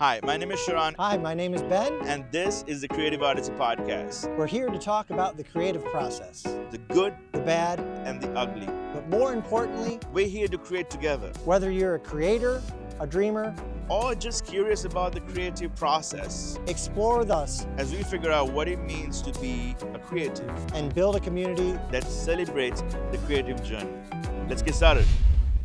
Hi, my name is Sharon. Hi, my name is Ben. And this is the Creative Odyssey Podcast. We're here to talk about the creative process. The good, the bad, and the ugly. But more importantly, we're here to create together. Whether you're a creator, a dreamer, or just curious about the creative process, explore with us as we figure out what it means to be a creative and build a community that celebrates the creative journey. Let's get started.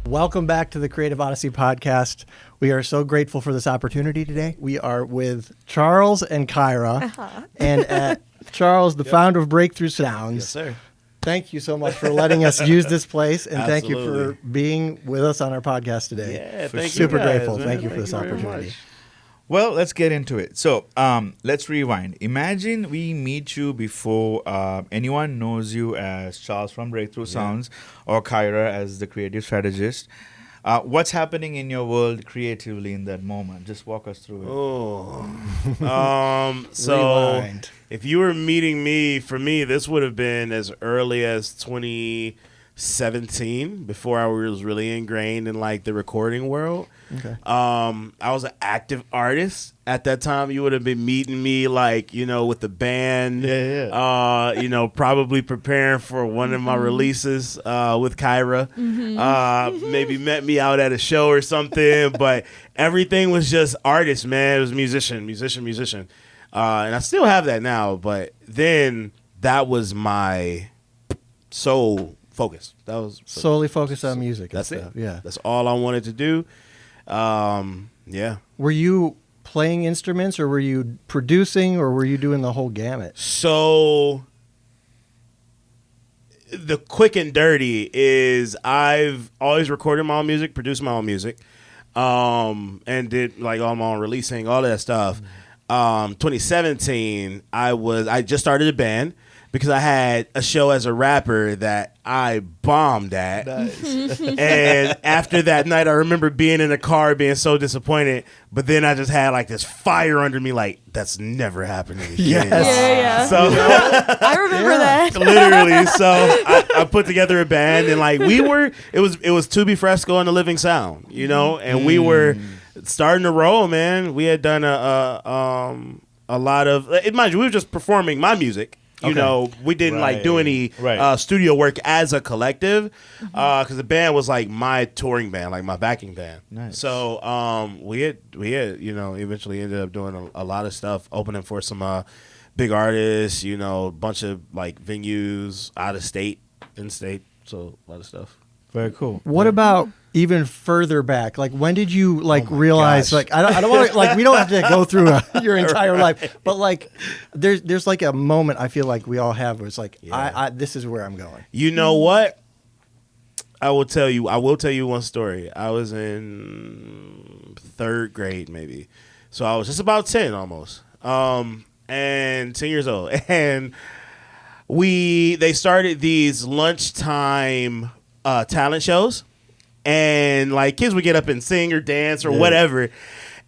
Welcome back to the Creative Odyssey Podcast. We are so grateful for this opportunity today. We are with Charles and Kyra. And Charles, the founder of Breakthrough Sounds. Yes, sir. Thank you so much for letting us use this place, and Absolutely. thank you for being with us on our podcast today. Yeah, We're thank super you guys, grateful. man. Thank you for Thank this you very opportunity. much. Well, let's get into it. So let's rewind. Imagine we meet you before anyone knows you as Charles from Breakthrough Sounds or Kyra as the creative strategist. What's happening in your world creatively in that moment? Just walk us through it. So Rewind. if you were meeting me, for me, this would have been as early as 2017, before I was really ingrained in like the recording world. Okay. I was an active artist at that time. You would have been meeting me like, with the band. Probably preparing for one of my releases with Kyra. Maybe met me out at a show or something. But everything was just artist, man. It was musician. And I still have that now. But then that was my sole focus. That was Solely focused on music. That's and it. stuff. Yeah. That's all I wanted to do. Were you playing instruments, or were you producing, or were you doing the whole gamut? So the quick and dirty is I've always recorded my own music, produced my own music, and did like all my own releasing, all that stuff. 2017, I just started a band because I had a show as a rapper that I bombed at. Nice. And after that night, I remember being in the car being so disappointed. But then I just had like this fire under me, like, that's never happening again. Yes. So I remember that. literally, so I put together a band, and like it was To Be Fresco and The Living Sound, and we were starting to roll, man. We had done a lot of, mind you, we were just performing my music. We didn't like do any studio work as a collective, because the band was like my touring band, like my backing band. Nice. So we had eventually ended up doing a lot of stuff, opening for some big artists, a bunch of like venues out of state, in state, so a lot of stuff. Very cool. What about even further back? Like, when did you realize? gosh. Like, I don't want to, like, we don't have to go through your entire life, but like, there's like a moment I feel like we all have where it's like, this is where I'm going. You know what? I will tell you one story. I was in third grade, maybe. So I was just about 10 almost. And 10 years old. And they started these lunchtime talent shows. And like kids would get up and sing or dance or whatever.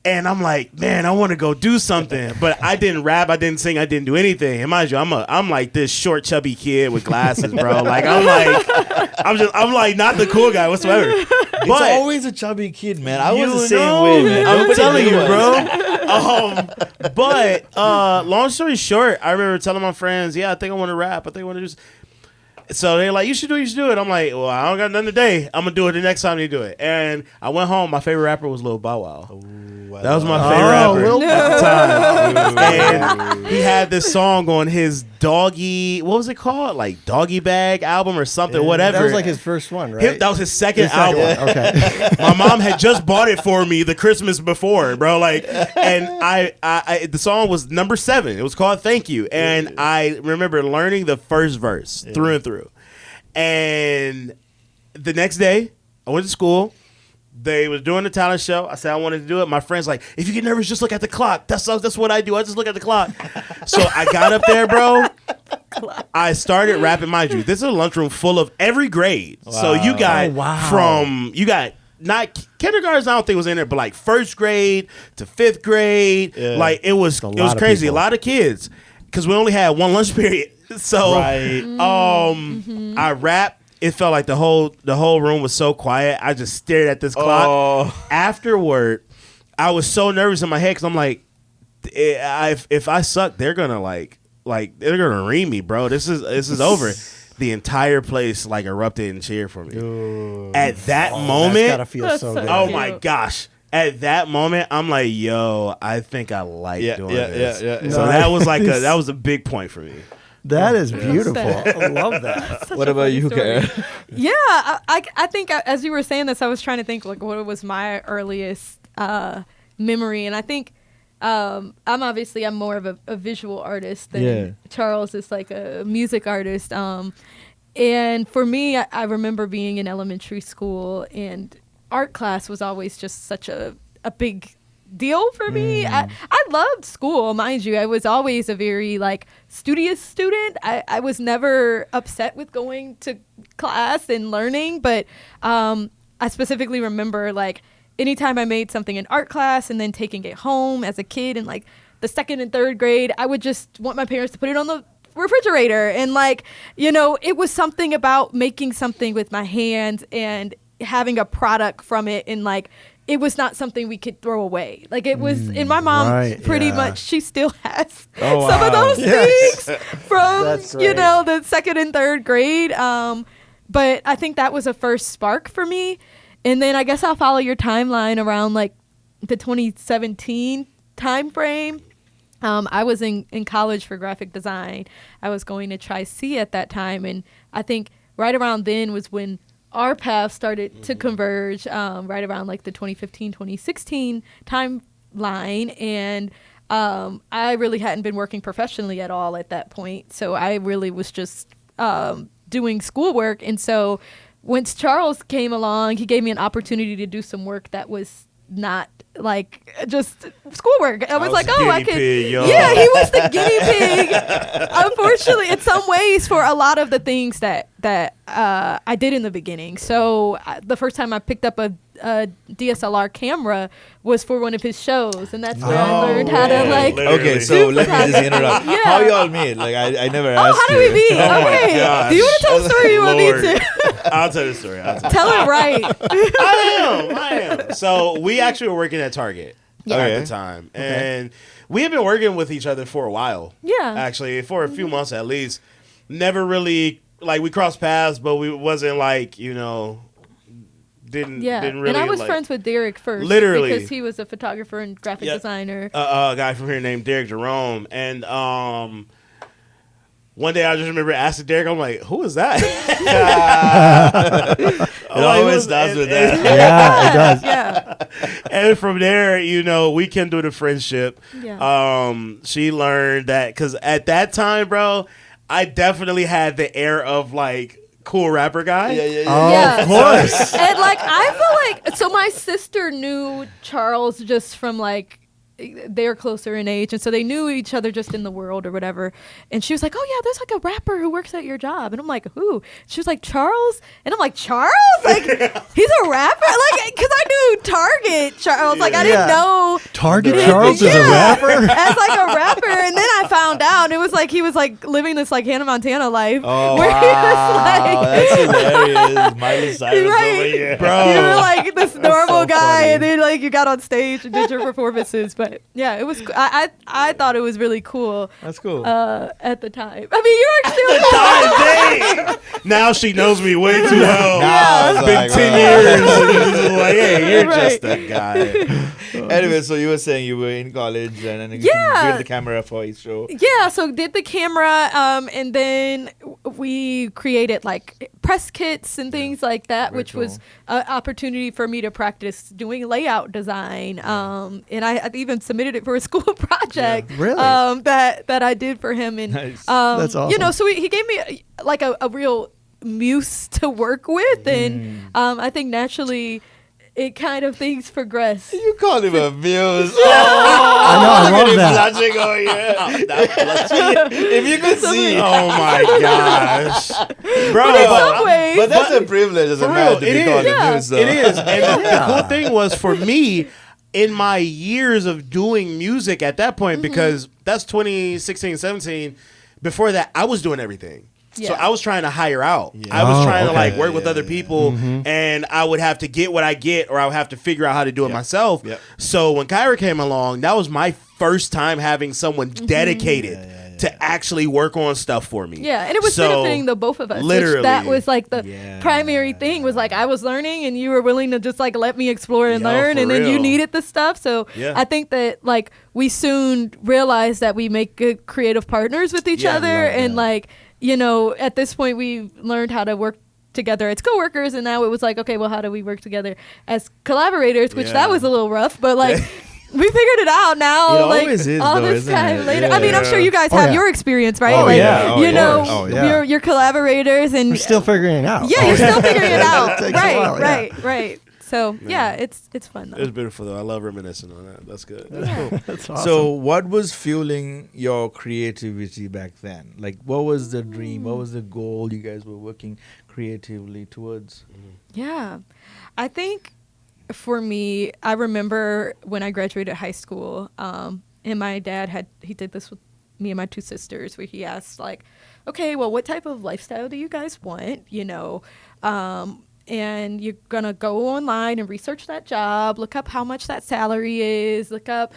And I'm like, man, I want to go do something. But I didn't rap, I didn't sing, I didn't do anything. And mind you, I'm like this short, chubby kid with glasses, bro. Like I'm like not the cool guy whatsoever. It's always a chubby kid, man. I was the same know, way, man. I'm telling you, Everybody bro. But long story short, I remember telling my friends, I think I want to rap. I think I want to do. So they're like, you should do it. I'm like, well, I don't got nothing today. I'm going to do it the next time you do it. And I went home. My favorite rapper was Lil Bow Wow. That was my favorite rapper at the time. And he had this song on his Doggy, what was it called? Like Doggy Bag album or something, whatever. That was like his first one, right? That was his second album. Okay. My mom had just bought it for me the Christmas before, bro. Like, and I the song was number 7. It was called Thank You. And I remember learning the first verse through and through. And the next day, I went to school. They was doing the talent show. I said I wanted to do it. My friend's like, if you get nervous, just look at the clock. That's what I do. I just look at the clock. So I got up there, bro. I started rapping. Mind you, this is a lunchroom full of every grade. Wow. So you got not kindergartens, I don't think was in there, but like first grade to 5th grade. Yeah. Like it was crazy. A lot of kids, because we only had one lunch period. So I rapped. It felt like the whole room was so quiet. I just stared at this clock. Afterward, I was so nervous in my head because I'm like, if I suck, they're gonna like they're gonna ream me, bro. This is over. The entire place like erupted and cheered for me. Ooh. At that That's moment, gotta feel so good. oh cute. my gosh. At that moment, I'm like, yo, I think I like doing this. Yeah. So that was like that was a big point for me. That is beautiful. that. I love that. Such What a about funny you, story. Kara? Yeah, I think as you were saying this, I was trying to think like what was my earliest memory, and I think I'm more of a visual artist than Charles is like a music artist. And for me, I remember being in elementary school, and art class was always just such a big deal for me. I loved school, mind you. I was always a very like studious student. I was never upset with going to class and learning, but I specifically remember like anytime I made something in art class and then taking it home as a kid in like the 2nd and 3rd grade, I would just want my parents to put it on the refrigerator. And like, you know, it was something about making something with my hands and having a product from it, and like it was not something we could throw away. Like it was, and my mom pretty much, she still has some of those things from, you know, the 2nd and 3rd grade. But I think that was a first spark for me. And then I guess I'll follow your timeline around like the 2017 time frame. I was in college for graphic design. I was going to Tri-C at that time. And I think right around then was when our paths started to converge, right around like the 2015, 2016 timeline. And I really hadn't been working professionally at all at that point. So I really was just doing schoolwork. And so once Charles came along, he gave me an opportunity to do some work that was not like just schoolwork. I was like, oh, I could. Yeah, he was the guinea pig. Unfortunately, in some ways, for a lot of the things that I did in the beginning. So the first time I picked up a DSLR camera was for one of his shows, and that's where I learned how to like. Okay, so let me just interrupt. Yeah. How y'all meet? Like I never asked. Oh, how do we meet? Okay, gosh. do you want to tell the story? Or you want me to? I'll tell the story. Tell it right. I am. So we actually were working at Target at the time, and we had been working with each other for a while. Yeah, actually, for a few months at least. Never really like we crossed paths, but we wasn't like didn't really. And I was like, friends with Derek first, literally, because he was a photographer and graphic designer. A guy from here named Derek Jerome, and one day I just remember asking Derek, I'm like, who is that? It always does with that. Yeah, it does. Yeah. And from there, we kindled a friendship. Yeah. She learned that because at that time, bro, I definitely had the air of like cool rapper guy. Oh, of course. And like I feel like so my sister knew Charles just from like they're closer in age, and so they knew each other just in the world or whatever. And she was like, oh yeah, there's like a rapper who works at your job. And I'm like, who? She was like, Charles. And I'm like, Charles? Like he's a rapper? Like because I knew Target Charles. Like I didn't know Target Charles is a rapper? as like a rapper. And then I found out it was like he was like living this like Hannah Montana life. Oh where wow, he was like, that's hilarious. Miley Cyrus over here, bro. You were like this normal so guy, funny. and then like you got on stage and did your performances. But yeah, it was. I thought it was really cool. That's cool. At the time, I mean, you're still. Dang. Now she knows me way too well. Now It's it's been like, 10 wow. years. And it's like, hey, you're Right. just that guy. Anyway, so you were saying you were in college and then you did the camera for each show. Yeah, so did the camera, and then we created like press kits and things like that, which was an opportunity for me to practice doing layout design. And I even submitted it for a school project. Really? That I did for him, and Nice. That's awesome. so he gave me like a real muse to work with, and I think naturally it kind of things progress. You call him a muse. I know, I love that. Blushing over here. If you could see. Oh my gosh. Bro. In some ways, But that's a privilege as a For man real, to it be called is. a muse. So. It is. And the cool thing was for me, in my years of doing music at that point, because that's 2016, 17, before that, I was doing everything. So I was trying to hire out. Yeah. I was trying to okay. like work with other people, and I would have to get what I get, or I would have to figure out how to do it myself. Yep. So when Kyra came along, that was my first time having someone dedicated to actually work on stuff for me. Yeah, and it was benefiting the both of us. Literally. Which that was like the primary thing, was like I was learning and you were willing to just like let me explore and learn, for and then you real. needed the stuff. So I think that like we soon realized that we make good creative partners with each other, and like, you know, at this point we learned how to work together as coworkers, and now it was like, okay, well, how do we work together as collaborators, which that was a little rough, but like we figured it out now. It like always is, all though, this isn't time it? later. Yeah. I mean, I'm sure you guys have your experience, right? Oh, like, yeah. Oh, you yeah. know, Oh, yeah. your collaborators, and We're still figuring it out. yeah, you're still figuring it out. Takes a Right, while, yeah. right. So yeah, it's fun It was though. beautiful though. I love reminiscing on that. That's good. That's awesome. So, what was fueling your creativity back then? Like, what was the dream? What was the goal you guys were working creatively towards? Yeah, I think for me, I remember when I graduated high school, and my dad he did this with me and my two sisters, where he asked like, okay, well, what type of lifestyle do you guys want? You know, and you're gonna go online and research that job, look up how much that salary is, look up,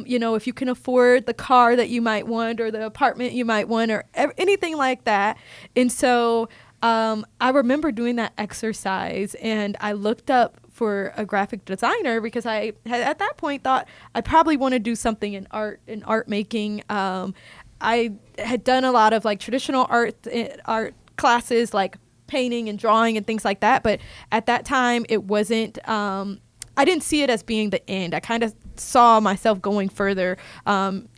you know, if you can afford the car that you might want, or the apartment you might want, or anything like that. And so I remember doing that exercise, and I looked up for a graphic designer because I had at that point thought I probably want to do something in art making. I had done a lot of like traditional art classes, like painting and drawing and things like that, but at that time it wasn't I didn't see it as being the end. I kind of saw myself going further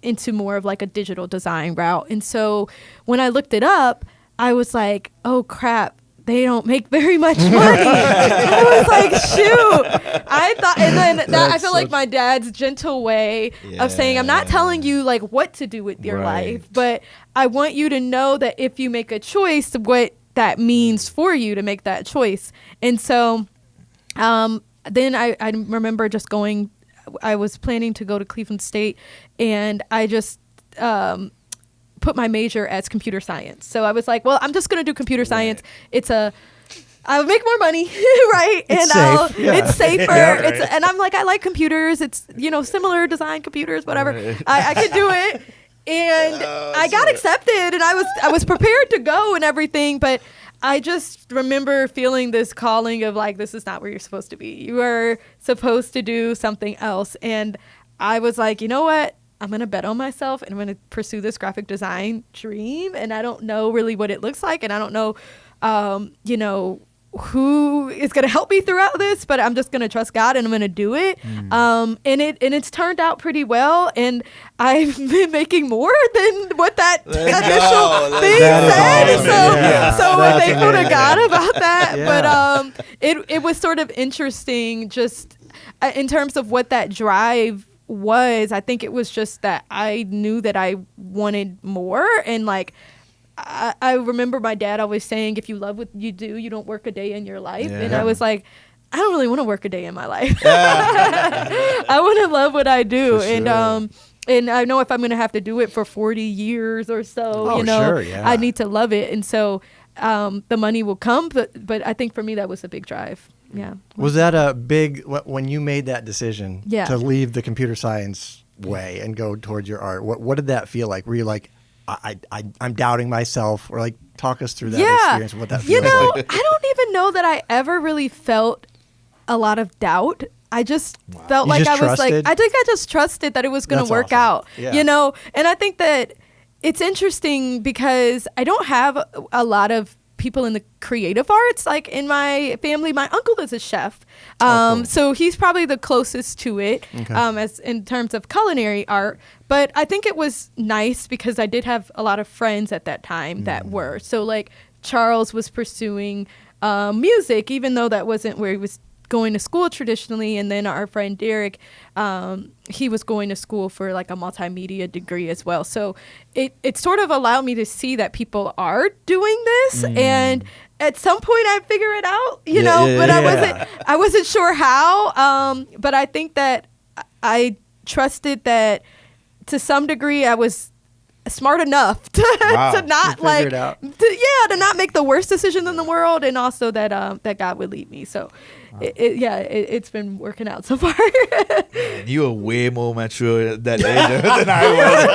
into more of like a digital design route. And so when I looked it up, I was like, oh crap, they don't make very much money. I was like, shoot. I thought, and then that, I feel like my dad's gentle way of saying, I'm not telling you like what to do with your life, but I want you to know that if you make a choice, what that means for you to make that choice. And so then I remember just going, I was planning to go to Cleveland State, and I just put my major as computer science. So I was like, well, I'm just going to do computer science. I would make more money, right? It's and safe. Yeah. It's safer. Yeah, right. And I'm like, I like computers. It's, you know, similar design computers, whatever. I could do it. And I got accepted, and I was prepared to go and everything, but I just remember feeling this calling of like, this is not where you're supposed to be. You are supposed to do something else. And I was like, you know what? I'm going to bet on myself, and I'm going to pursue this graphic design dream. And I don't know really what it looks like, and I don't know, you know, who is going to help me throughout this, but I'm just going to trust God, and I'm going to do it. And it's turned out pretty well, and I've been making more than what that initial thing said. Awesome. So we're thankful to amazing. God about that. Yeah. But it was sort of interesting just in terms of what that drive was. I think it was just that I knew that I wanted more, and like I remember my dad always saying, if you love what you do, you don't work a day in your life. And I was like, I don't really want to work a day in my life. I want to love what I do. Sure. And I know if I'm going to have to do it for 40 years or so, you know, I need to love it. And so the money will come, but I think for me that was a big drive. Yeah. Was that a big, when you made that decision to leave the computer science way and go towards your art, what did that feel like? Were you like, I'm doubting myself, or like talk us through that experience, what that feels you know, like? I don't even know that I ever really felt a lot of doubt. I just felt You like just I was trusted? like, I think I just trusted that it was going to That's work awesome. out, Yeah. you know? And I think that it's interesting because I don't have a lot of people in the creative arts. Like in my family, my uncle is a chef. Cool. So he's probably the closest to it, Okay. as in terms of culinary art. But I think it was nice because I did have a lot of friends at that time that were. So like Charles was pursuing music, even though that wasn't where he was going to school traditionally. And then our friend Derek, he was going to school for like a multimedia degree as well. So it sort of allowed me to see that people are doing this. And at some point I'd figure it out, you know, but I wasn't sure how. But I think that I trusted that to some degree I was smart enough to, to not figure it out. to not make the worst decisions in the world, and also that that God would lead me. So it's been working out so far. And you were way more mature at that age than I was.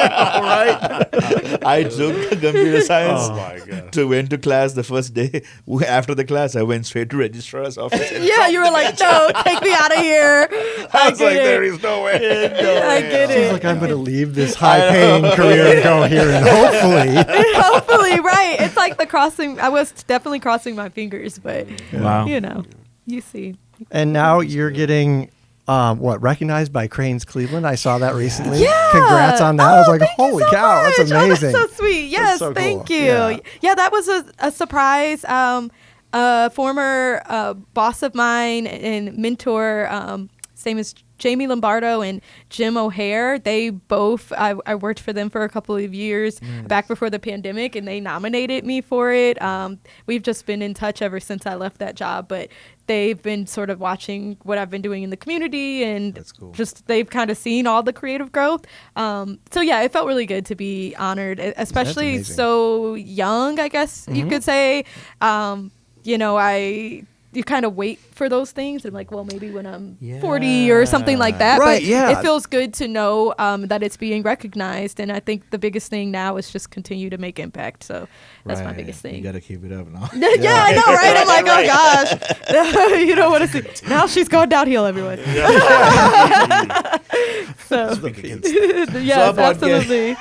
Right? I took computer science. Oh my God. Went to class the first day. After the class, I went straight to registrar's office. Yeah, you were like, no, take me out of here. I was like, there is no way. I get She's it. like, I'm going to leave this high-paying career and go here, and hopefully. Right. It's like the crossing. I was definitely crossing my fingers, but Wow. you see. And now you're getting recognized by Cranes Cleveland. I saw that recently. Yeah. Congrats on that. I was like, thank you holy so cow, much. that's amazing. Oh, that's so sweet. Yes, so thank cool. you. Yeah, that was a surprise. Former boss of mine and mentor, same as Jamie Lombardo and Jim O'Hare. They both, I worked for them for a couple of years back before the pandemic, and they nominated me for it. We've just been in touch ever since I left that job, but they've been sort of watching what I've been doing in the community, and That's cool. just they've kind of seen all the creative growth. So yeah, it felt really good to be honored, especially amazing. so young, I guess you could say. You kind of wait for those things and like, well, maybe when I'm 40 or something like that. Right, but yeah. it feels good to know that it's being recognized. And I think the biggest thing now is just continue to make impact. So that's my Right. biggest thing. You got to keep it up now. Yeah, I know, right? I'm like, oh gosh, you don't want to see. Now she's going downhill, everyone. So, yes, So our podcast- absolutely.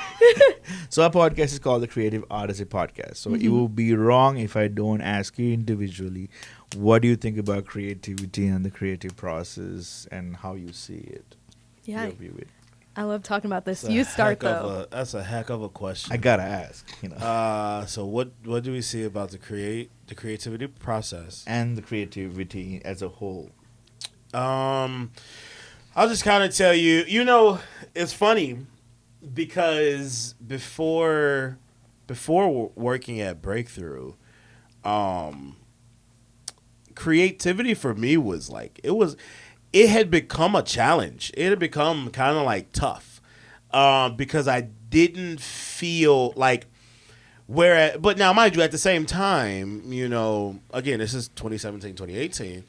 So our podcast is called the Creative Odyssey Podcast. So it will be wrong if I don't ask you individually, what do you think about creativity and the creative process and how you see it? Yeah, Your view it. I love talking about this. That's a You start heck of though. that's a heck of a question. I gotta ask, So what do we see about the creativity process? and the creativity as a whole. I'll just kind of tell you. It's funny because before working at Breakthrough, creativity for me was like it had become a challenge. It had become kind of like tough because I didn't feel like but now mind you, at the same time, again, this is 2017, 2018.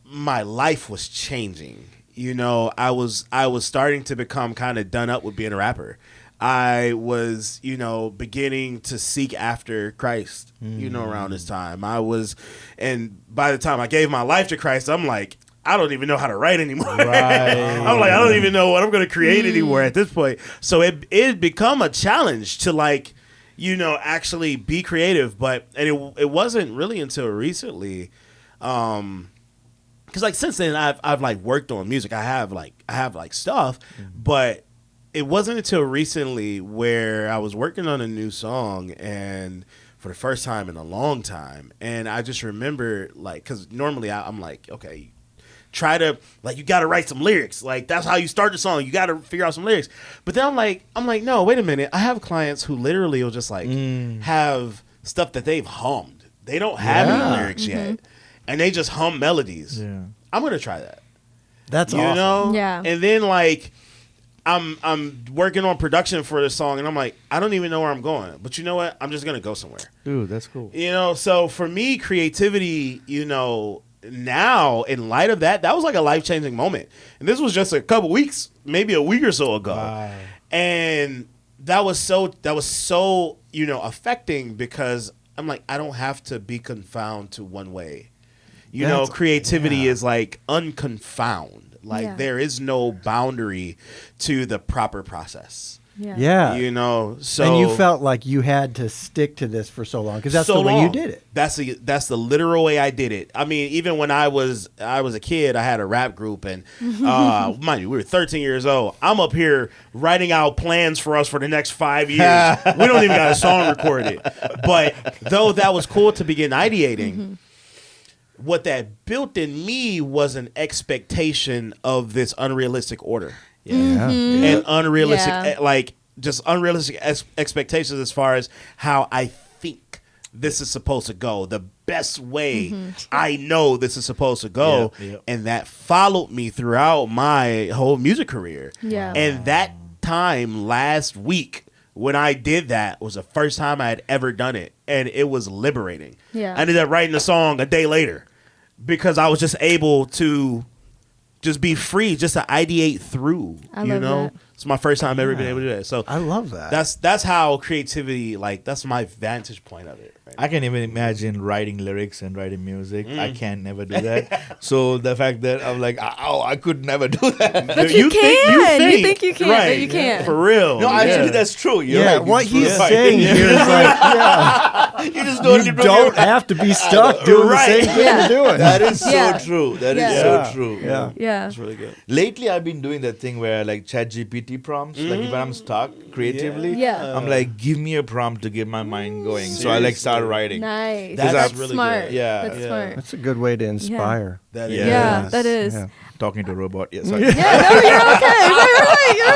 My life was changing. I was starting to become kind of done up with being a rapper. I was, beginning to seek after Christ, around this time. And by the time I gave my life to Christ, I'm like, I don't even know how to write anymore. Right. I'm like, I don't even know what I'm going to create anymore at this point. So it become a challenge to actually be creative. But it wasn't really until recently, because since then I've worked on music. I have stuff, but it wasn't until recently where I was working on a new song, and for the first time in a long time, and I just remember because normally I'm like, okay, try to you got to write some lyrics. That's how you start the song. You got to figure out some lyrics. But then I'm like, no, wait a minute. I have clients who literally will just have stuff that they've hummed. They don't have any lyrics yet, and they just hum melodies. Yeah. I'm gonna try that. That's awesome. Yeah. And then I'm working on production for this song, and I'm like, I don't even know where I'm going. But you know what? I'm just gonna go somewhere. Dude, that's cool. So for me, creativity, now in light of that was like a life-changing moment. And this was just a couple weeks, maybe a week or so ago. Wow. And that was so affecting, because I'm like, I don't have to be confounded to one way. Creativity is unconfound. There is no boundary to the proper process. Yeah. So and you felt like you had to stick to this for so long because that's the way you did it. That's the literal way I did it. I mean, even when I was a kid, I had a rap group, and mind you, we were 13 years old. I'm up here writing out plans for us for the next 5 years. We don't even got a song recorded. But though that was cool to begin ideating, what that built in me was an expectation of this unrealistic order. Yeah. And unrealistic, just unrealistic expectations as far as how I think this is supposed to go, the best way I know this is supposed to go. And that followed me throughout my whole music career. Yeah. And that time last week when I did that was the first time I had ever done it, and it was liberating. Yeah. I ended up writing a song a day later because I was just able to just be free, just to ideate through. I love that. It's my first time ever been able to do that. So I love that. That's how creativity, like, that's my vantage point of it. Right? I can even imagine writing lyrics and writing music. I can never do that. So the fact that I'm like, oh, I could never do that. But you can. You think you can, right. but you can't. For real. No, actually, that's true. You're yeah, right. what It's he's right. saying here is like, yeah, You just don't, you don't have to be stuck doing Right. the same thing Yeah. you're doing. That is so Yeah. true. That is Yeah. so true. Yeah. Yeah. That's really good. Lately, I've been doing that thing where like ChatGPT prompts. Like if I'm stuck creatively, Yeah. I'm like, give me a prompt to get my mind going. So I like start writing. Nice. That's That's really smart. good. Yeah. That's Yeah. smart. That's a good way to inspire. That Yeah. Yeah, that is. Yeah. Talking to a robot. Yeah, sorry. Yeah, no, you're okay. You're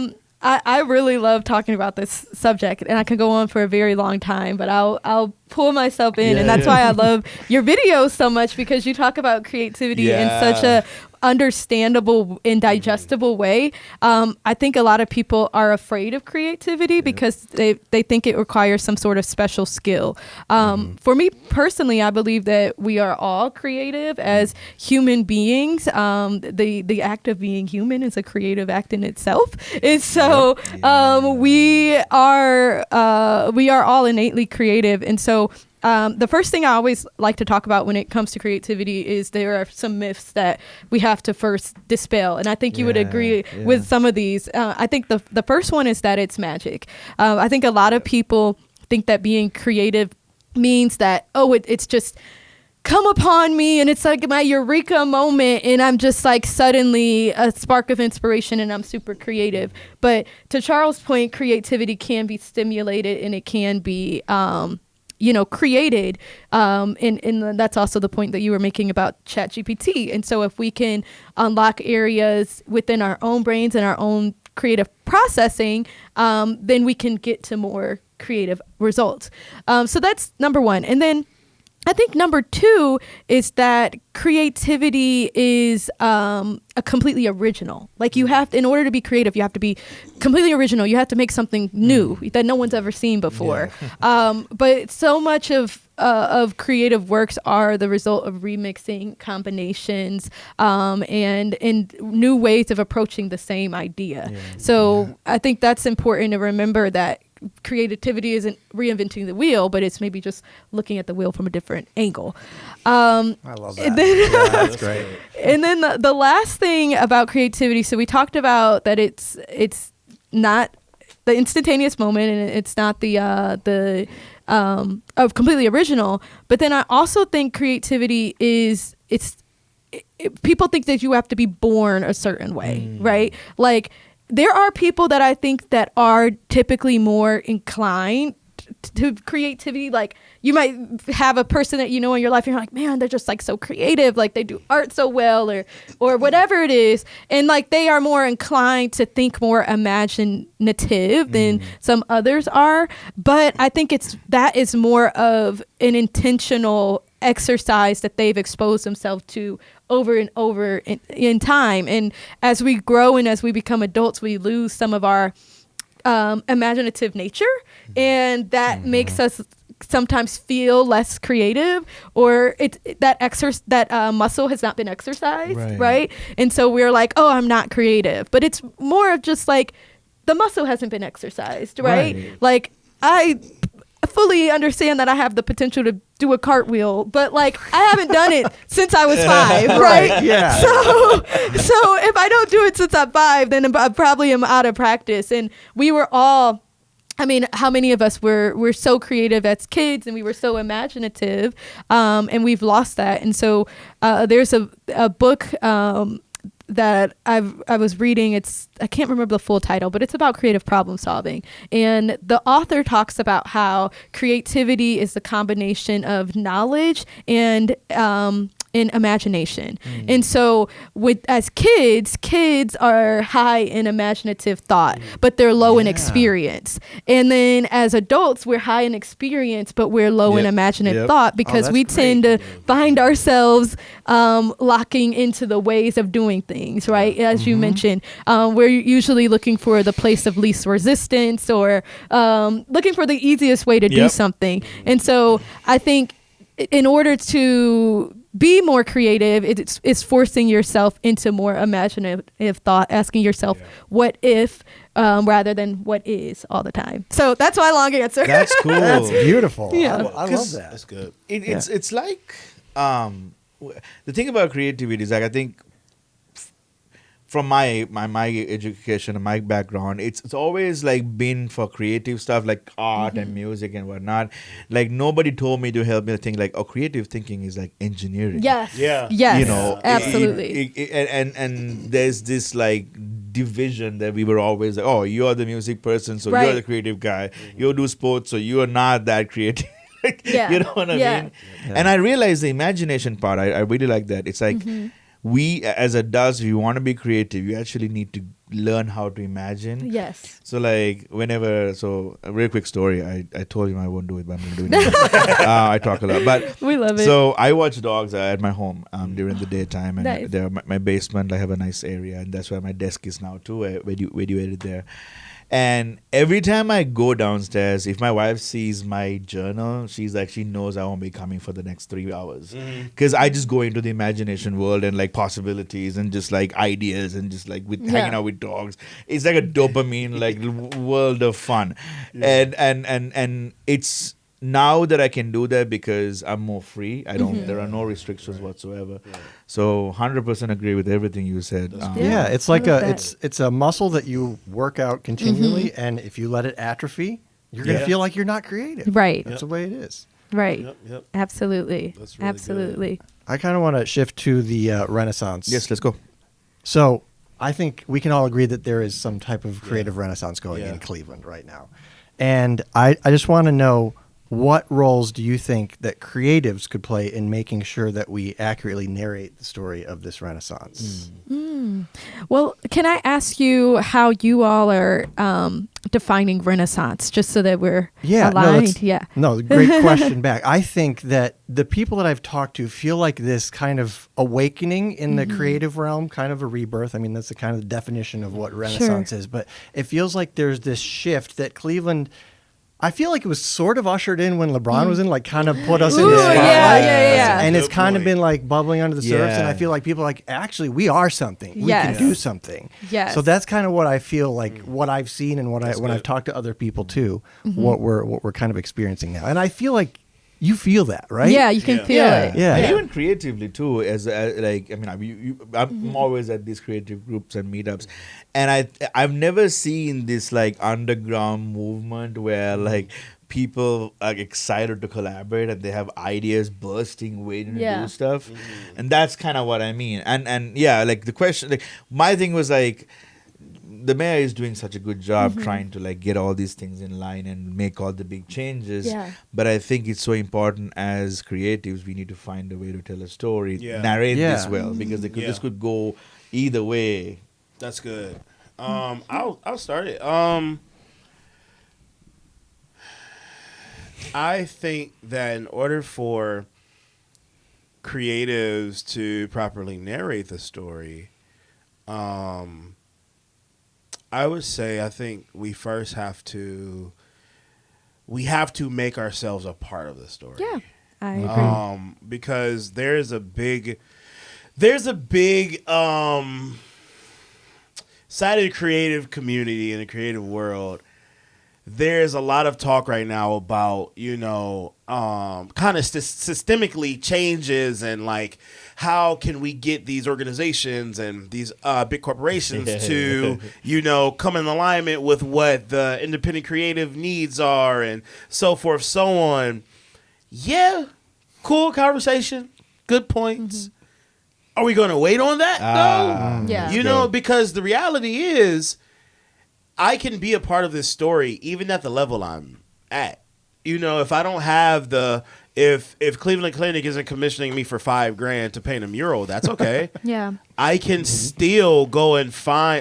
okay. I really love talking about this subject, and I could go on for a very long time, but I'll pull myself in, and that's why I love your videos so much, because you talk about creativity in such a understandable and digestible way. I think a lot of people are afraid of creativity because they think it requires some sort of special skill. For me personally, I believe that we are all creative as human beings. The act of being human is a creative act in itself. And so we are all innately creative. And so the first thing I always like to talk about when it comes to creativity is there are some myths that we have to first dispel. And I think you would agree with some of these. I think the first one is that it's magic. I think a lot of people think that being creative means that, it's just come upon me and it's like my eureka moment and I'm just like suddenly a spark of inspiration and I'm super creative. But to Charles' point, creativity can be stimulated and it can be created. And that's also the point that you were making about ChatGPT. And so if we can unlock areas within our own brains and our own creative processing, then we can get to more creative results. So that's number one. And then I think number two is that creativity is a completely original. Like you have to, in order to be creative, you have to be completely original. You have to make something new that no one's ever seen before. But so much of creative works are the result of remixing, combinations, and new ways of approaching the same idea. So I think that's important to remember, that creativity isn't reinventing the wheel, but it's maybe just looking at the wheel from a different angle. I love that. That's great. And then the last thing about creativity, so we talked about that it's not the instantaneous moment and it's not the of completely original, but then I also think creativity is people think that you have to be born a certain way, right? Like there are people that I think that are typically more inclined to creativity. Like you might have a person that you know in your life and you're like, man, they're just like so creative, like they do art so well or whatever it is, and like they are more inclined to think more imaginative than some others are. But I think that is more of an intentional exercise that they've exposed themselves to over and over in time. And as we grow and as we become adults, we lose some of our imaginative nature, and that makes us sometimes feel less creative, or that muscle has not been exercised, right? And so we're like, oh, I'm not creative, but it's more of just like the muscle hasn't been exercised, right? Like I fully understand that I have the potential to do a cartwheel, but like I haven't done it since I was 5, right? Yeah. So if I don't do it since I'm 5, then I probably am out of practice. And we were all, I mean, how many of us were so creative as kids and we were so imaginative, and we've lost that. And so there's a book that I was reading. I can't remember the full title, but it's about creative problem solving. And the author talks about how creativity is the combination of knowledge and in imagination. And so as kids are high in imaginative thought, but they're low in experience. And then as adults, we're high in experience, but we're low in imaginative thought because we tend to find ourselves locking into the ways of doing things, right? As you mentioned, we're usually looking for the place of least resistance or looking for the easiest way to do something. And so I think in order to be more creative, it's forcing yourself into more imaginative thought, asking yourself what if rather than what is all the time. So that's my long answer. That's cool. That's beautiful. Yeah. I love that. That's good. It's like the thing about creativity is like I think from my education and my background, it's always like been for creative stuff like art and music and whatnot. Like nobody told me to help me think like, oh, creative thinking is like engineering. Yes. Yeah. Yes. You know, absolutely. And there's this like division that we were always like, oh, you're the music person, so you're the creative guy. You do sports, so you're not that creative. You know what I mean? Yeah. And I realized the imagination part, I really like that. It's like we as adults, if you want to be creative, you actually need to learn how to imagine. Yes. So like whenever, so a real quick story, I told you I won't do it, but I'm going to do it now. I talk a lot. But We love it. so I watch dogs at my home during the daytime, and Nice. there my basement, I have a nice area, and that's where my desk is now too. Where do you edit there? And every time I go downstairs, if my wife sees my journal, she's like, she knows I won't be coming for the next 3 hours. Because I just go into the imagination world and like possibilities and just like ideas and just like with hanging out with dogs. It's like a dopamine like world of fun. And it's now that I can do that because I'm more free. I don't. There are no restrictions whatsoever. So 100% agree with everything you said. Yeah, it's like I love it's a muscle that you work out continually, and if you let it atrophy, you're gonna feel like you're not creative. Right. That's the way it is. Right. Yep. Absolutely. That's really Absolutely. I kind of want to shift to the Renaissance. Yes, let's go. So I think we can all agree that there is some type of creative renaissance going in Cleveland right now, and I just want to know, what roles do you think that creatives could play in making sure that we accurately narrate the story of this Renaissance? Well, can I ask you how you all are defining Renaissance, just so that we're aligned? No, great question back. I think that the people that I've talked to feel like this kind of awakening in the creative realm, kind of a rebirth. I mean, that's the kind of definition of what Renaissance is. But it feels like there's this shift that Cleveland, I feel like it was sort of ushered in when LeBron was in, like kind of put us in the spotlight. Yeah. And it's Good kind of point. been like bubbling under the surface. And Yeah. I feel like people are like, actually, we are something. We Yes. can do something. Yes. So that's kind of what I feel like, what I've seen and when I've talked to other people too, what we're kind of experiencing now. And I feel like you feel that, right? Yeah, you can feel it. Yeah. And even creatively too, as like I mean, I'm always at these creative groups and meetups, and I've never seen this like underground movement where like people are excited to collaborate and they have ideas bursting, waiting to do stuff, and that's kind of what I mean. And yeah, like the question, like my thing was like, the mayor is doing such a good job trying to like get all these things in line and make all the big changes. Yeah. But I think it's so important as creatives, we need to find a way to tell a story, narrate this well, because this could go either way. That's good. I'll start it. I think that in order for creatives to properly narrate the story, I would say I think we first have to make ourselves a part of the story. Yeah, I agree. Because there's a big side of the creative community in the creative world. There's a lot of talk right now about, kind of systemically changes and like how can we get these organizations and these big corporations to, come in alignment with what the independent creative needs are and so forth, so on. Yeah, cool conversation, good points. Are we going to wait on that though? Yeah. Because the reality is, I can be a part of this story even at the level I'm at. If I don't have the if Cleveland Clinic isn't commissioning me for $5,000 to paint a mural, that's okay. Yeah. I can still go and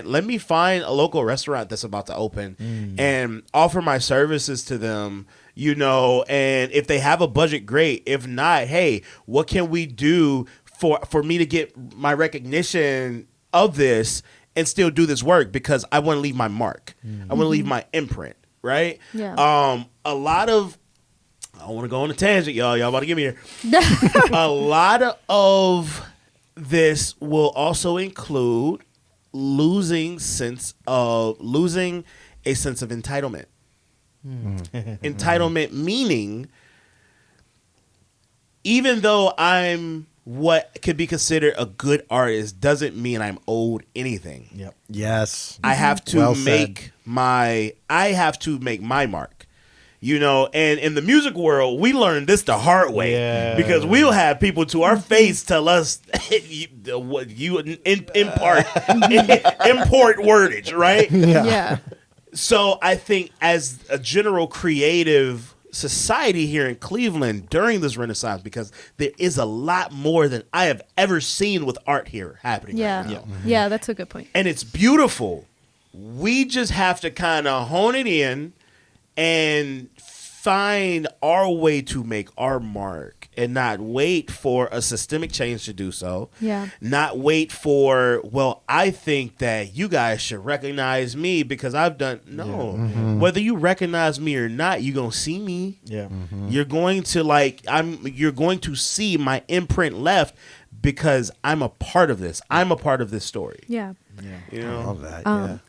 let me find a local restaurant that's about to open and offer my services to them, you know, and if they have a budget, great. If not, hey, what can we do for me to get my recognition of this and still do this work, because I want to leave my mark. I want to leave my imprint, right? Yeah. A lot of, I don't want to go on a tangent, y'all. Y'all about to get me here. A lot of this will also include losing a sense of entitlement. Entitlement meaning, even though I'm what could be considered a good artist, doesn't mean I'm owed anything. Yep. Yes. I have to Well make my mark. You know, and in the music world, we learned this the hard way, because we'll have people to our face tell us what you import wordage, right? Yeah. So I think as a general creative society here in Cleveland during this Renaissance, because there is a lot more than I have ever seen with art here happening right now. Yeah, that's a good point. And it's beautiful. We just have to kind of hone it in and find our way to make our mark, and not wait for a systemic change to do so. Yeah. Not wait for, well, I think that you guys should recognize me because I've done. No. Whether you recognize me or not, you're going to see me. Yeah. You're going to you're going to see my imprint left, because I'm a part of this. I'm a part of this story. Yeah. You know? I love that.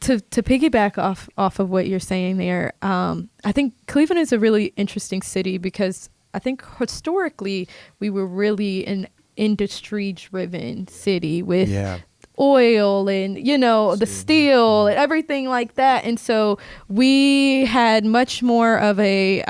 To piggyback off of what you're saying there, I think Cleveland is a really interesting city, because I think historically we were really an industry-driven city with oil and, you know, the steel and everything like that. And so we had much more of a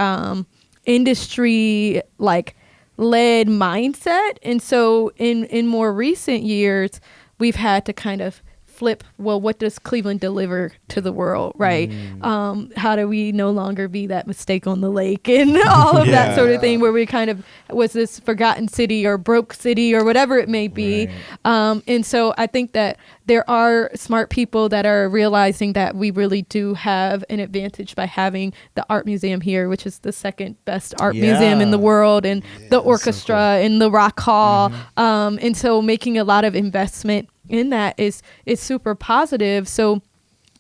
industry led mindset. And so in more recent years, we've had to kind of flip, well, what does Cleveland deliver to the world, right? How do we no longer be that mistake on the lake and all of that sort of thing, where we kind of was this forgotten city or broke city or whatever it may be. And so I think that there are smart people that are realizing that we really do have an advantage by having the art museum here, which is the second best art museum in the world, and the orchestra and the rock hall. And so making a lot of investment in that is super positive. So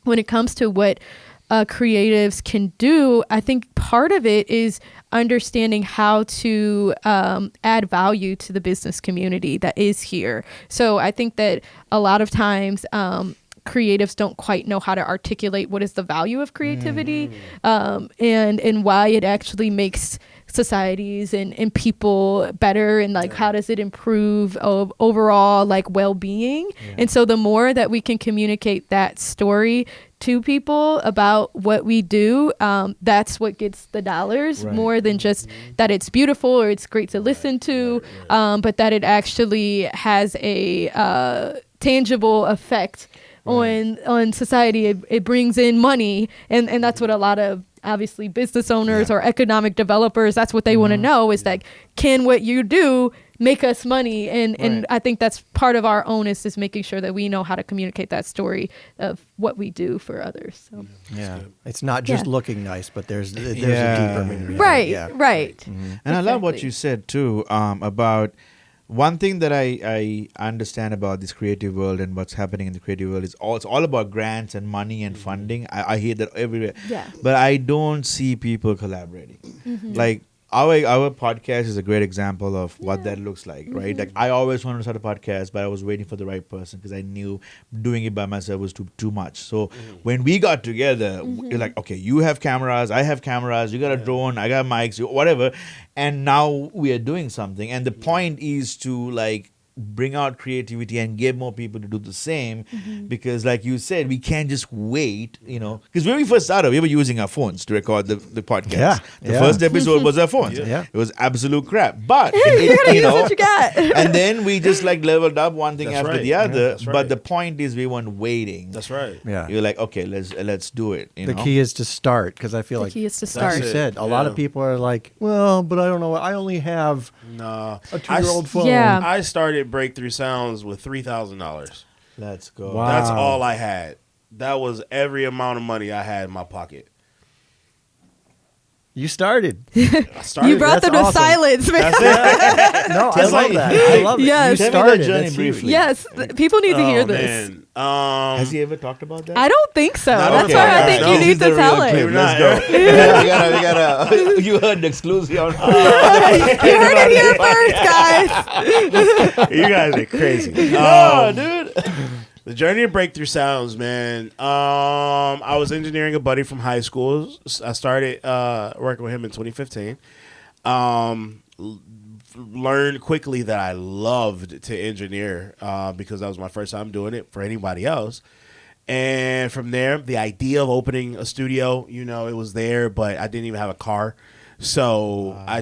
when it comes to what creatives can do, I think part of it is understanding how to add value to the business community that is here. So I think that a lot of times creatives don't quite know how to articulate what is the value of creativity, and why it actually makes societies and people better, and how does it improve overall well-being. And so the more that we can communicate that story to people about what we do, that's what gets the dollars, more than just that it's beautiful or it's great to listen to, but that it actually has a tangible effect on society. It brings in money, and that's what a lot of obviously business owners or economic developers, that's what they want to know, is that, can what you do make us money? And I think that's part of our onus, is making sure that we know how to communicate that story of what we do for others. So. It's not just looking nice, but there's a deeper meaning. Right. And I love what you said too, about one thing that I understand about this creative world and what's happening in the creative world is it's all about grants and money and funding. I hear that everywhere. But I don't see people collaborating. Like our podcast is a great example of what that looks like, right? Like I always wanted to start a podcast, but I was waiting for the right person, because I knew doing it by myself was too much. So when we got together, we're like, okay, you have cameras, I have cameras, you got a drone, I got mics, whatever. And now we are doing something. And the point is to bring out creativity and get more people to do the same. Because like you said, we can't just wait, because when we first started, we were using our phones to record the podcast. Yeah, The yeah. first episode was our phones. Yeah. It was absolute crap. But You gotta use what you got. and then we just like leveled up one thing That's after right. the other. That's right. But the point is we weren't waiting. That's right. Yeah. You're like, okay, let's do it. The key is to start, because I feel The like key is to like start. you said, a lot of Yeah. people are like, well, but I don't know. I only have Nah. a 2-year-old phone. Yeah. I started Breakthrough Sounds with $3,000. Let's go. Wow. That's all I had. That was every amount of money I had in my pocket. You started. I started. You brought them to That's awesome. silence, man. No, I Tell love me- that. I love it. Yes. You Tell me that started. journey That's briefly. huge. Yes, people need to hear this. Man. Has he ever talked about that? I don't think so. No, That's okay, why I alright. think No, you This need is the to real tell clip. it. Let's Not- go. we gotta. You heard the exclusive on. You heard it here first, guys. You guys are crazy. Oh, dude. The journey of Breakthrough Sounds, man. I was engineering a buddy from high school. I started working with him in 2015. Learned quickly that I loved to engineer because that was my first time doing it for anybody else. And from there, the idea of opening a studio, it was there, but I didn't even have a car. So I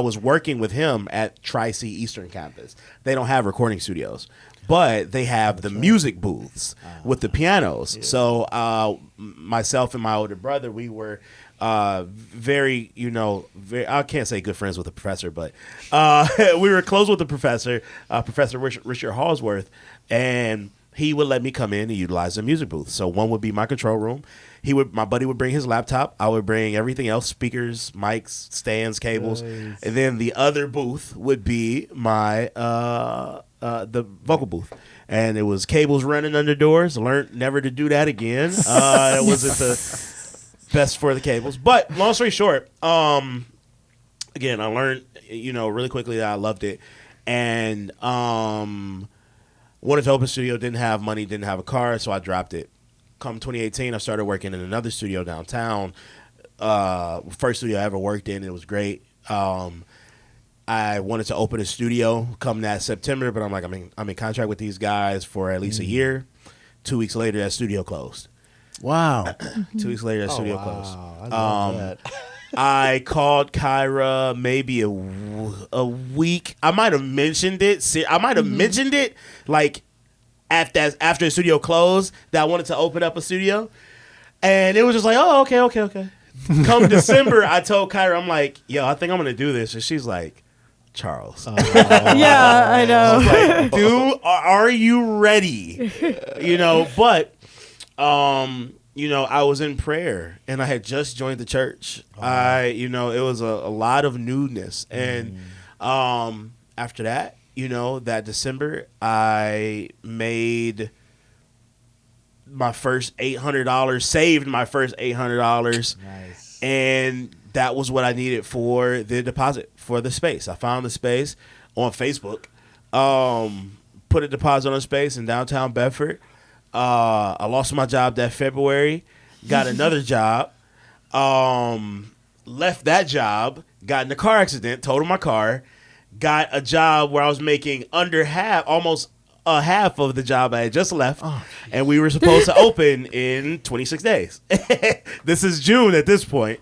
was working with him at Tri-C Eastern Campus. They don't have recording studios, but they have the music booths with the pianos. Yeah. So myself and my older brother, we were very, I can't say good friends with the professor, but we were close with the professor, Professor Richard Hallsworth, and he would let me come in and utilize the music booth. So one would be my control room. My buddy would bring his laptop. I would bring everything else: speakers, mics, stands, cables, and then the other booth would be my the vocal booth. And it was cables running under doors. Learned never to do that again. It wasn't the best for the cables. But long story short, again, I learned really quickly that I loved it, and wanted to open a studio. Didn't have money. Didn't have a car, so I dropped it. Come 2018, I started working in another studio downtown. First studio I ever worked in. It was great. I wanted to open a studio come that September, but I'm in contract with these guys for at least a year. 2 weeks later, that studio closed. Wow. 2 weeks later, that studio closed. I love that. I called Kyra maybe a week. I might have mentioned it. Mentioned it like after the studio closed that I wanted to open up a studio, and it was just like, oh, okay. Come December, I told Kyra, I'm like, yo, I think I'm gonna do this, and she's like, Charles. Yeah, I know. Like, dude, are you ready? But I was in prayer and I had just joined the church. It was a lot of newness. And after that, that December, I made my first $800, saved my first $800. Nice. And that was what I needed for the deposit for the space. I found the space on Facebook, put a deposit on space in downtown Bedford. I lost my job that February, got another job, left that job, got in a car accident, totaled my car, got a job where I was making under half, almost a half of the job I had just left, and we were supposed to open in 26 days. This is June at this point.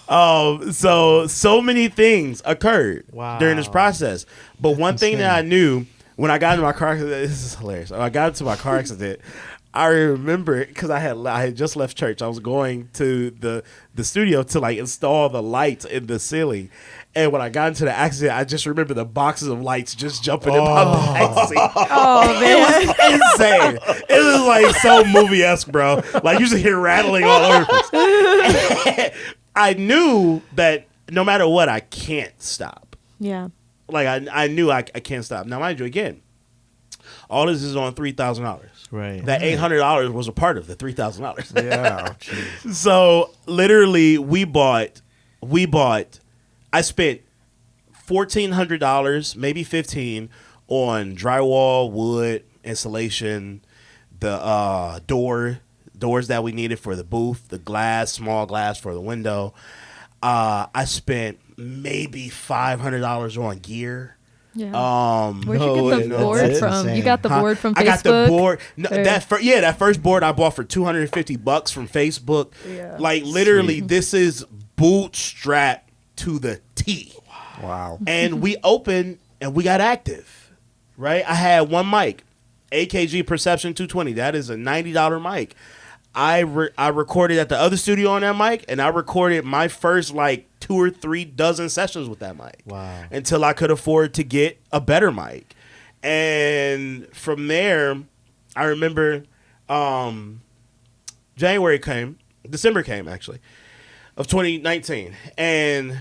So many things occurred during this process. But one thing that I knew when I got into my car accident, this is hilarious. When I got into my car accident, I remember because I had just left church. I was going to the studio to install the lights in the ceiling. And when I got into the accident, I just remember the boxes of lights just jumping in my back seat. Oh, man. It was insane. It was so movie-esque, bro. You just hear rattling all over the place. I knew that no matter what, I can't stop. Yeah. I knew I can't stop. Now, mind you, again, all this is on $3,000. Right. That $800 was a part of the $3,000. Yeah. Geez. So literally, we bought. I spent $1,400, maybe $1,500, on drywall, wood, insulation, the doors that we needed for the booth, the glass, small glass for the window. I spent maybe $500 on gear. Yeah. Where'd you get the board that's from? insane. You got the board from Facebook? I got the board. No, Or- that first board I bought for $250 from Facebook. Yeah. Like literally, this is bootstrapped to the T. Wow. And we opened and we got active. Right? I had one mic, AKG Perception 220. That is a $90 mic. I recorded at the other studio on that mic, and I recorded my first like 2 or 3 dozen sessions with that mic. Wow. Until I could afford to get a better mic. And from there, I remember December came actually, of 2019. And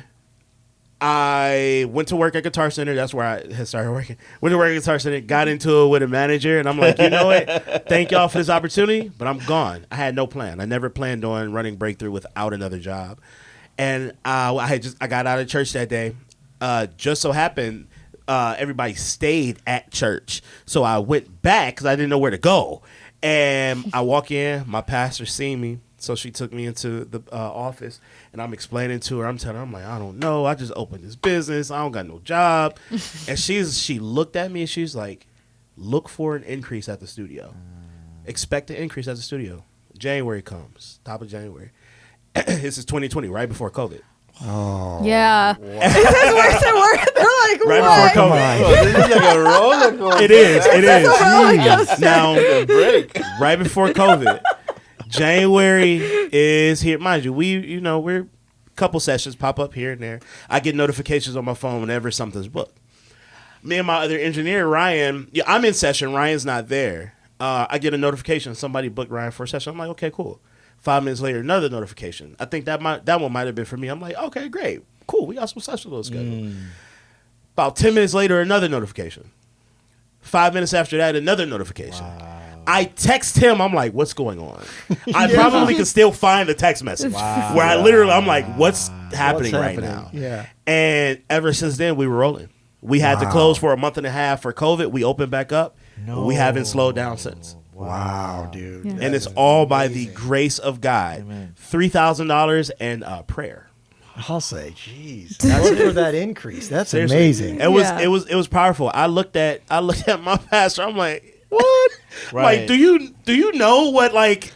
I went to work at Guitar Center. That's where I had started working. Went to work at Guitar Center, got into it with a manager, and I'm like, you know what? Thank y'all for this opportunity, but I'm gone. I had no plan. I never planned on running Breakthrough without another job. And I got out of church that day. Just so happened, everybody stayed at church. So I went back because I didn't know where to go. And I walk in, my pastor seen me. So she took me into the office, and I'm explaining to her. I'm telling her, I'm like, I don't know. I just opened this business. I don't got no job. And she looked at me, and she's like, look for an increase at the studio. Expect an increase at the studio. January comes, top of January. This is 2020, right before COVID. Oh. Yeah. It says worse and worse. They're like, Right what? before COVID. Oh, this is like a roller coaster. It is. It is. roller coaster. Now, A break. right before COVID, January is here. Mind you, we're a couple sessions pop up here and there. I get notifications on my phone whenever something's booked. Me and my other engineer, Ryan, I'm in session. Ryan's not there. I get a notification. Somebody booked Ryan for a session. I'm like, okay, cool. 5 minutes later, another notification. I think that one might have been for me. I'm like, okay, great. Cool. We got some sessions on schedule. About 10 minutes later, another notification. 5 minutes after that, another notification. Wow. I text him. I'm like, what's going on? I probably can still find the text message Wow. where I'm like, what's happening right now? Yeah. And ever since then, we were rolling. We had to close for a month and a half for COVID. We opened back up. No. We haven't slowed down since. Wow, dude. Yeah. And it's all by the grace of God. Amen. $3,000 and prayer. I'll say, jeez. That's for that increase. That's Seriously. amazing. It was powerful. I looked at my pastor. I'm like, what? Right. Like, do you know what like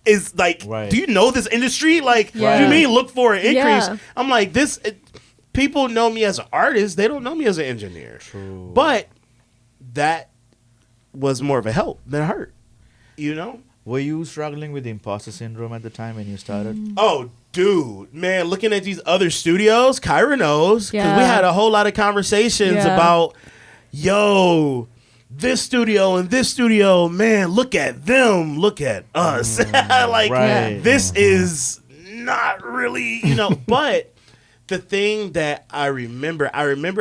is like? Right. Do you know this industry? Like, Yeah. what do you mean look for an increase? Yeah. I'm like, people know me as an artist. They don't know me as an engineer. True. But that was more of a help than a hurt. You know? Were you struggling with imposter syndrome at the time when you started? Oh, dude, man, looking at these other studios, Kyra knows, because we Yeah. had a whole lot of conversations Yeah. about, yo, this studio and this studio, man, look at them, look at us. Like, Right. this is not really, but the thing that I remember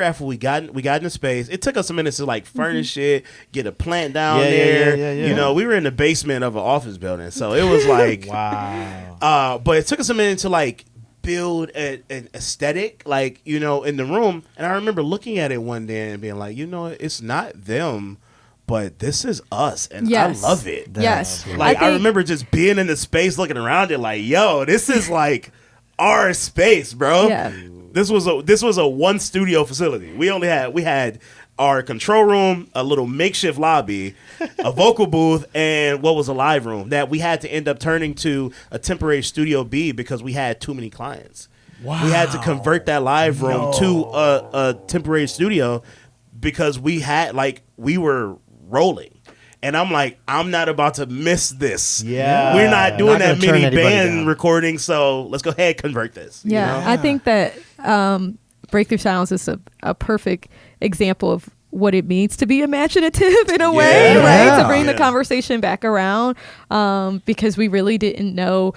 after we got in the space, it took us a minute to like furnish it, get a plant down Yeah, there. yeah. We were in the basement of an office building, so it was like, Wow. but it took us a minute to like build an aesthetic, like, in the room. And I remember looking at it one day and being like, it's not them, but this is us, and Yes. I love it. Yes. Like, I think- remember just being in the space, looking around it, like, yo, this is like our space, bro. Yeah. This was a one studio facility. We had our control room, a little makeshift lobby, a vocal booth, and what was a live room that we had to end up turning to a temporary Studio B because we had too many clients. Wow. We had to convert that live room to a temporary studio because we were rolling. And I'm like, I'm not about to miss this. Yeah. We're not doing Not gonna that turn many anybody band down. recordings, so let's go ahead and convert this. you Yeah, know? I think that Breakthrough Sounds is a perfect example of what it means to be imaginative in a way, Yeah. right? To bring the Yeah. conversation back around, because we really didn't know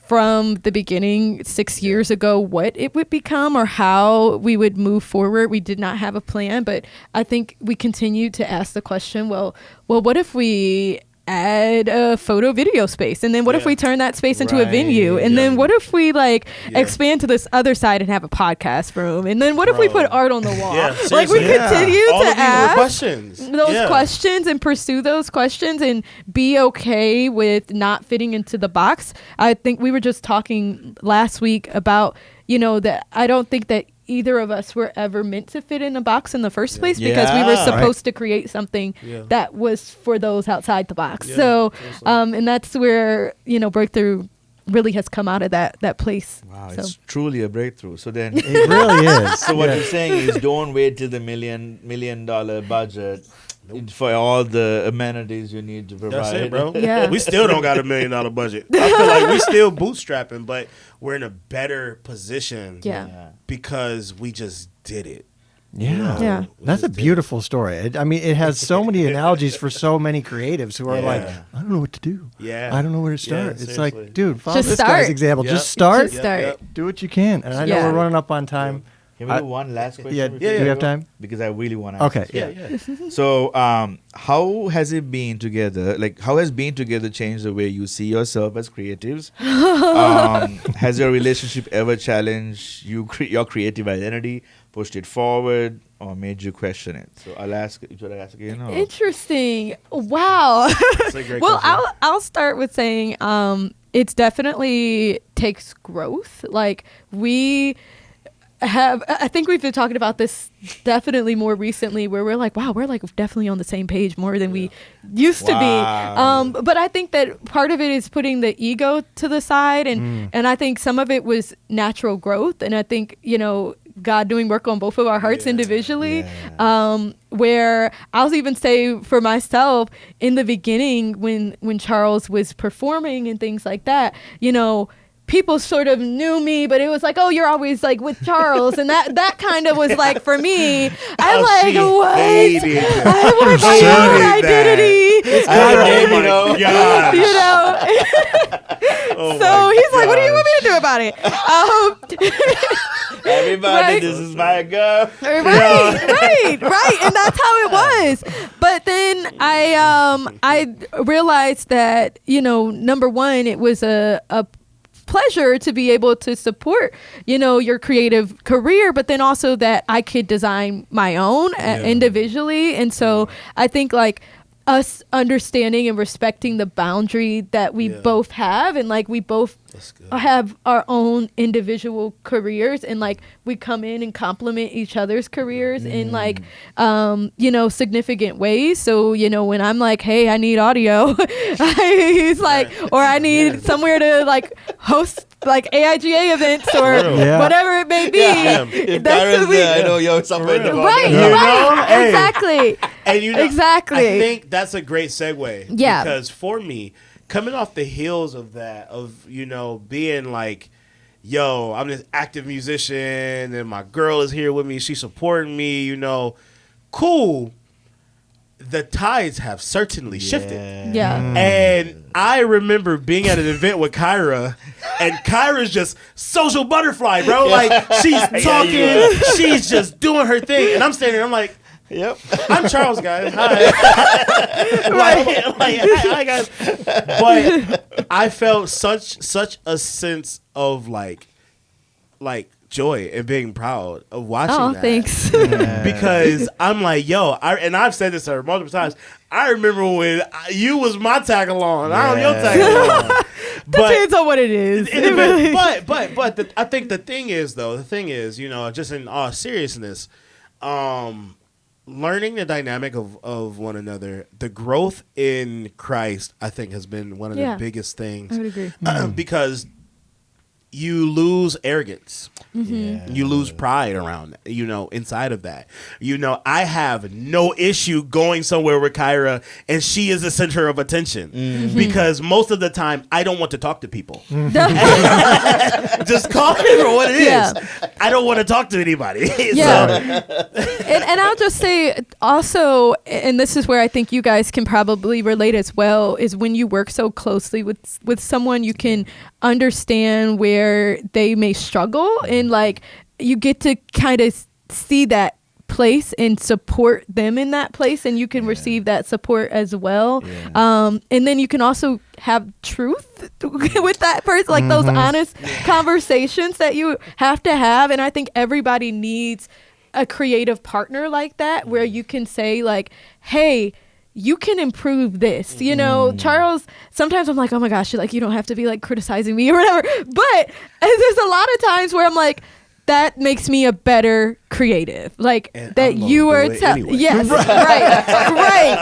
from the beginning 6 years ago what it would become or how we would move forward. We did not have a plan, but I think we continued to ask the question, well, what if we add a photo video space, and then what if Yeah. we turn that space into a Right. venue, and then Yeah. what if we Yeah. expand to this other side and have a podcast room, and then what if we Bro. put art on the wall? Yeah, Like, we seriously. Yeah. continue All to of these were ask questions. those Yeah. questions and pursue those questions and be okay with not fitting into the box. I think we were just talking last week about, that I don't think that either of us were ever meant to fit in a box in the first place, because we were supposed to create something that was for those outside the box. So, and that's where, Breakthrough really has come out of that place. Wow, so. it's truly a breakthrough. So then, It really is. so what you're saying is, don't wait till the $1 million budget for all the amenities you need to provide. That's it, bro. Yeah. We still don't got $1 million budget. I feel like we still bootstrapping, but we're in a better position because we just did it. Yeah. That's a beautiful story. It has so many analogies for so many creatives who are like, I don't know what to do. Yeah. I don't know where to start. It's seriously. like, dude, follow Just this start. guy's example. Yep. Just start. Just start. Do what you can. And I know we're running up on time. Can we do one last question? Yeah. before Do we we have go? time? Because I really want to. Okay. Yeah. So, how has it been together? Like, how has being together changed the way you see yourself as creatives? Has your relationship ever challenged your creative identity, pushed it forward, or made you question it? So I'll ask. Should I ask again? Or? Interesting. Wow. That's a great Well, question. I'll start with saying it's definitely takes growth. Like I think we've been talking about this definitely more recently, where we're like, wow, we're like definitely on the same page more than we used to be. But I think that part of it is putting the ego to the side, and I think some of it was natural growth, and I think God doing work on both of our hearts individually. Where I'll even say for myself, in the beginning when Charles was performing and things like that, people sort of knew me, but it was like, oh, you're always like with Charles, and that kind of was like, for me, I'm like, what? I want my own identity. So he's like, what do you want me to do about it? Everybody, Right? this is my girl. Right, and that's how it was. But then I realized that number one, it was a pleasure to be able to support your creative career, but then also that I could design my own individually. And so I think like us understanding and respecting the boundary that we both have, and like we both have our own individual careers, and like we come in and complement each other's careers in like significant ways. So when I'm like, hey, I need audio, he's like, or I need somewhere to like host like AIGA events or whatever it may be. If Kyra's there, I know you're somewhere in the right. Hey. Exactly. And exactly. I think that's a great segue. Yeah. Because for me, coming off the heels of that, of being like, yo, I'm this active musician and my girl is here with me, she's supporting me, cool. The tides have certainly shifted. Yeah. And I remember being at an event with Kyra, and Kyra's just social butterfly, bro. Like, she's talking, she's just doing her thing. And I'm standing there, I'm like, Yep. I'm Charles, guys. Hi. Hi, guys. But I felt such a sense of like joy and being proud of watching that. Thanks. Because I'm like, yo, and I've said this to her multiple times. I remember when you was my tag along. I'm your tag along. Depends on what it is. But I think the thing is, just in all seriousness, learning the dynamic of one another, the growth in Christ, I think, has been one of the biggest things. I would agree. Because you lose arrogance. Mm-hmm. You lose pride around, inside of that. I have no issue going somewhere with Kyra and she is the center of attention because most of the time I don't want to talk to people. Just call it for what it is. I don't want to talk to anybody. Yeah. And I'll just say also, and this is where I think you guys can probably relate as well, is when you work so closely with someone, you can understand where they may struggle, and like you get to kind of see that place and support them in that place, and you can receive that support as well. And then you can also have truth with that person, like those honest conversations that you have to have. And I think everybody needs a creative partner like that, where you can say like, hey, you can improve this. Charles, sometimes I'm like, oh my gosh, you don't have to be like criticizing me or whatever. But there's a lot of times where I'm like, that makes me a better creative. Like And that I'm gonna you do are it anyway. yes, right,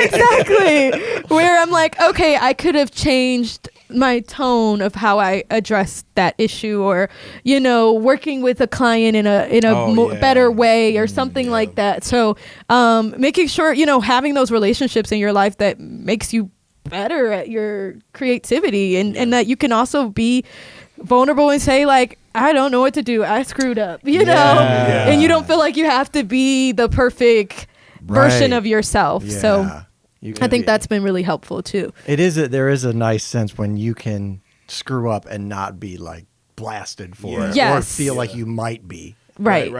exactly. Where I'm like, okay, I could have changed my tone of how I address that issue, or working with a client in a better way, or something like that. So making sure having those relationships in your life that makes you better at your creativity, and that you can also be vulnerable and say, like, I don't know what to do, I screwed up, and you don't feel like you have to be the perfect version of yourself. So I think that's been really helpful too. There is a nice sense when you can screw up and not be like blasted for it, or feel like you might be. Right.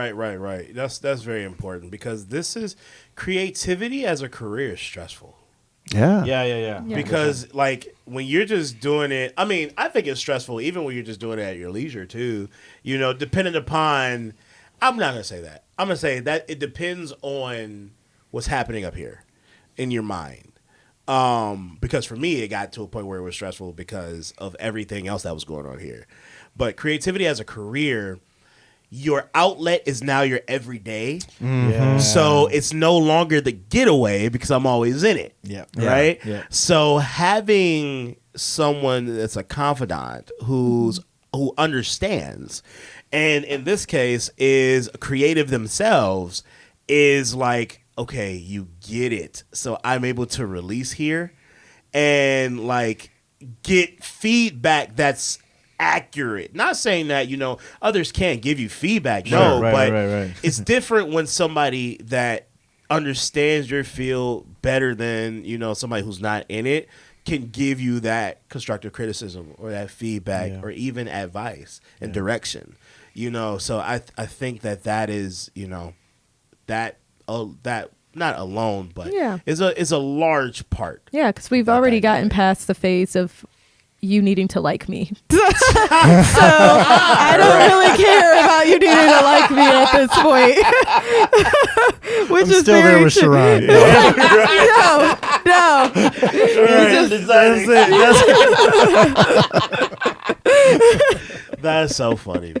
That's very important, because this is creativity as a career is stressful. Yeah. Because like when you're just doing it, I mean, I think it's stressful even when you're just doing it at your leisure too. Depending upon, I'm not gonna say that. I'm gonna say that it depends on what's happening up here in your mind. Because for me, it got to a point where it was stressful because of everything else that was going on here. But creativity as a career, your outlet is now your everyday. Yeah. So it's no longer the getaway because I'm always in it. Yeah. Right? Yeah. So having someone that's a confidant who understands, and in this case is creative themselves, is like, okay, you get it. So I'm able to release here and like get feedback that's accurate. Not saying that others can't give you feedback, Right. It's different when somebody that understands your field better than somebody who's not in it can give you that constructive criticism or that feedback or even advice and direction. So I think that is that not alone, but is a large part. Yeah, because we've already gotten past the phase of you needing to like me. So I don't really care about you needing to like me at this point. Which I'm is still there with Sharon. No. That's so funny,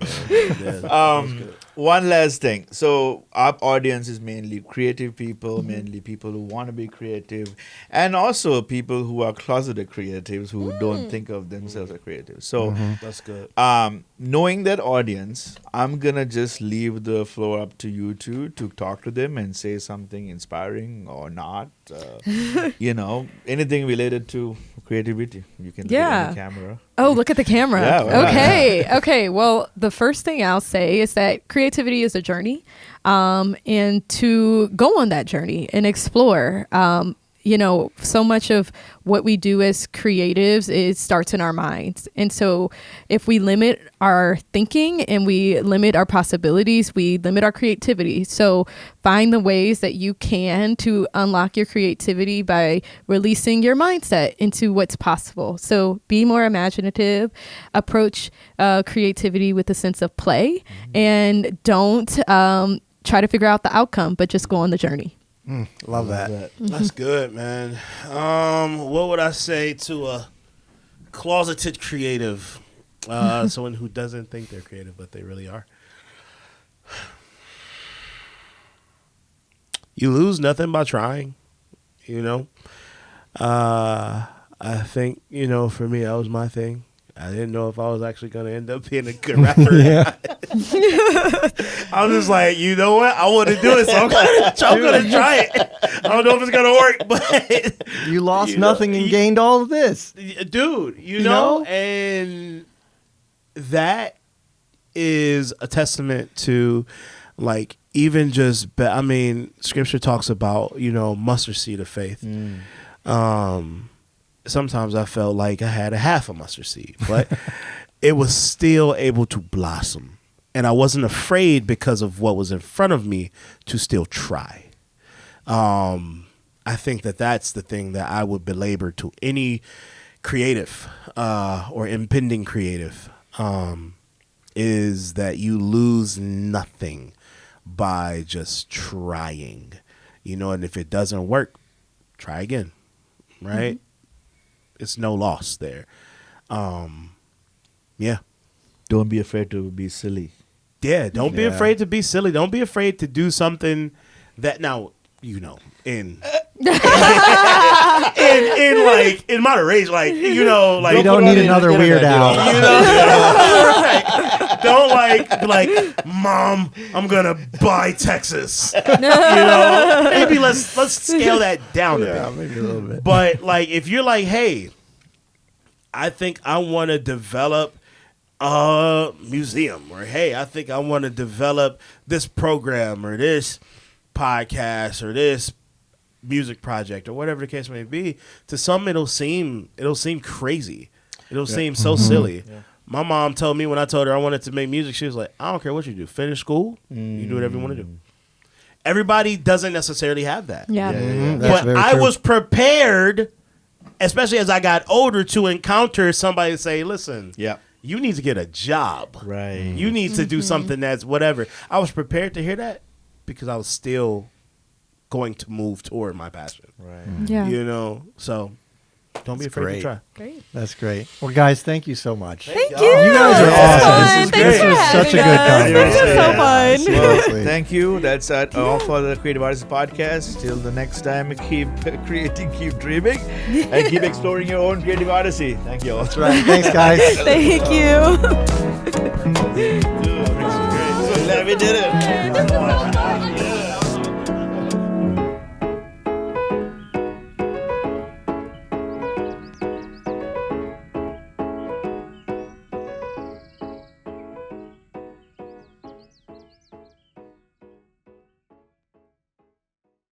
man. One last thing. So our audience is mainly creative people, mainly people who want to be creative, and also people who are closeted creatives who don't think of themselves as creative. So That's good. knowing that audience, I'm going to just leave the floor up to you two to talk to them and say something inspiring or not. Anything related to creativity. You can look at the camera. Oh, look at the camera. Yeah, Okay. Well, the first thing I'll say is that creativity is a journey, and to go on that journey and explore. So much of what we do as creatives, it starts in our minds. And so if we limit our thinking and we limit our possibilities, we limit our creativity. So find the ways that you can to unlock your creativity by releasing your mindset into what's possible. So be more imaginative, approach creativity with a sense of play, and don't try to figure out the outcome, but just go on the journey. Love that. That's good, man. What would I say to a closeted creative, someone who doesn't think they're creative but they really are? You lose nothing by trying. I think for me that was my thing. I didn't know if I was actually going to end up being a good rapper. I was just like, you know what? I want to do it, so I'm going to try it. I don't know if it's going to work, but you lost nothing and gained all of this. Dude, you know? And that is a testament to, like, even just, Scripture talks about, mustard seed of faith. Sometimes I felt like I had a half a mustard seed, but it was still able to blossom. And I wasn't afraid because of what was in front of me to still try. I think that's the thing that I would belabor to any creative or impending creative, is that you lose nothing by just trying. And if it doesn't work, try again, right? It's no loss there. Do Don't be afraid to be silly. Yeah, don't be afraid to be silly. Don't be afraid to do something that now, in in moderation, like We don't need another Weird Al. Don't like, Mom, I'm gonna buy Texas. Maybe let's scale that down a bit. Maybe a little bit. But like, if you're like, hey, I think I want to develop a museum, or hey, I think I want to develop this program or this podcast or this music project or whatever the case may be. To some, it'll seem crazy. It'll seem so silly. Yeah. My mom told me when I told her I wanted to make music, she was like, I don't care what you do. Finish school. You do whatever you want to do. Everybody doesn't necessarily have that. Yeah. But I was prepared, especially as I got older, to encounter somebody say, listen, you need to get a job. Right. You need to do something that's whatever. I was prepared to hear that because I was still going to move toward my passion. Right. Yeah. So don't be afraid to try. Great. That's great. Well, guys, thank you so much. Thank you. You guys are awesome. This was such a good time. This was so fun. Well, thank you. That's all for the Creative Odyssey Podcast. Till the next time, keep creating, keep dreaming, and keep exploring your own creative odyssey. Thank you all. That's right. Thanks, guys. Thank you. So glad we did it.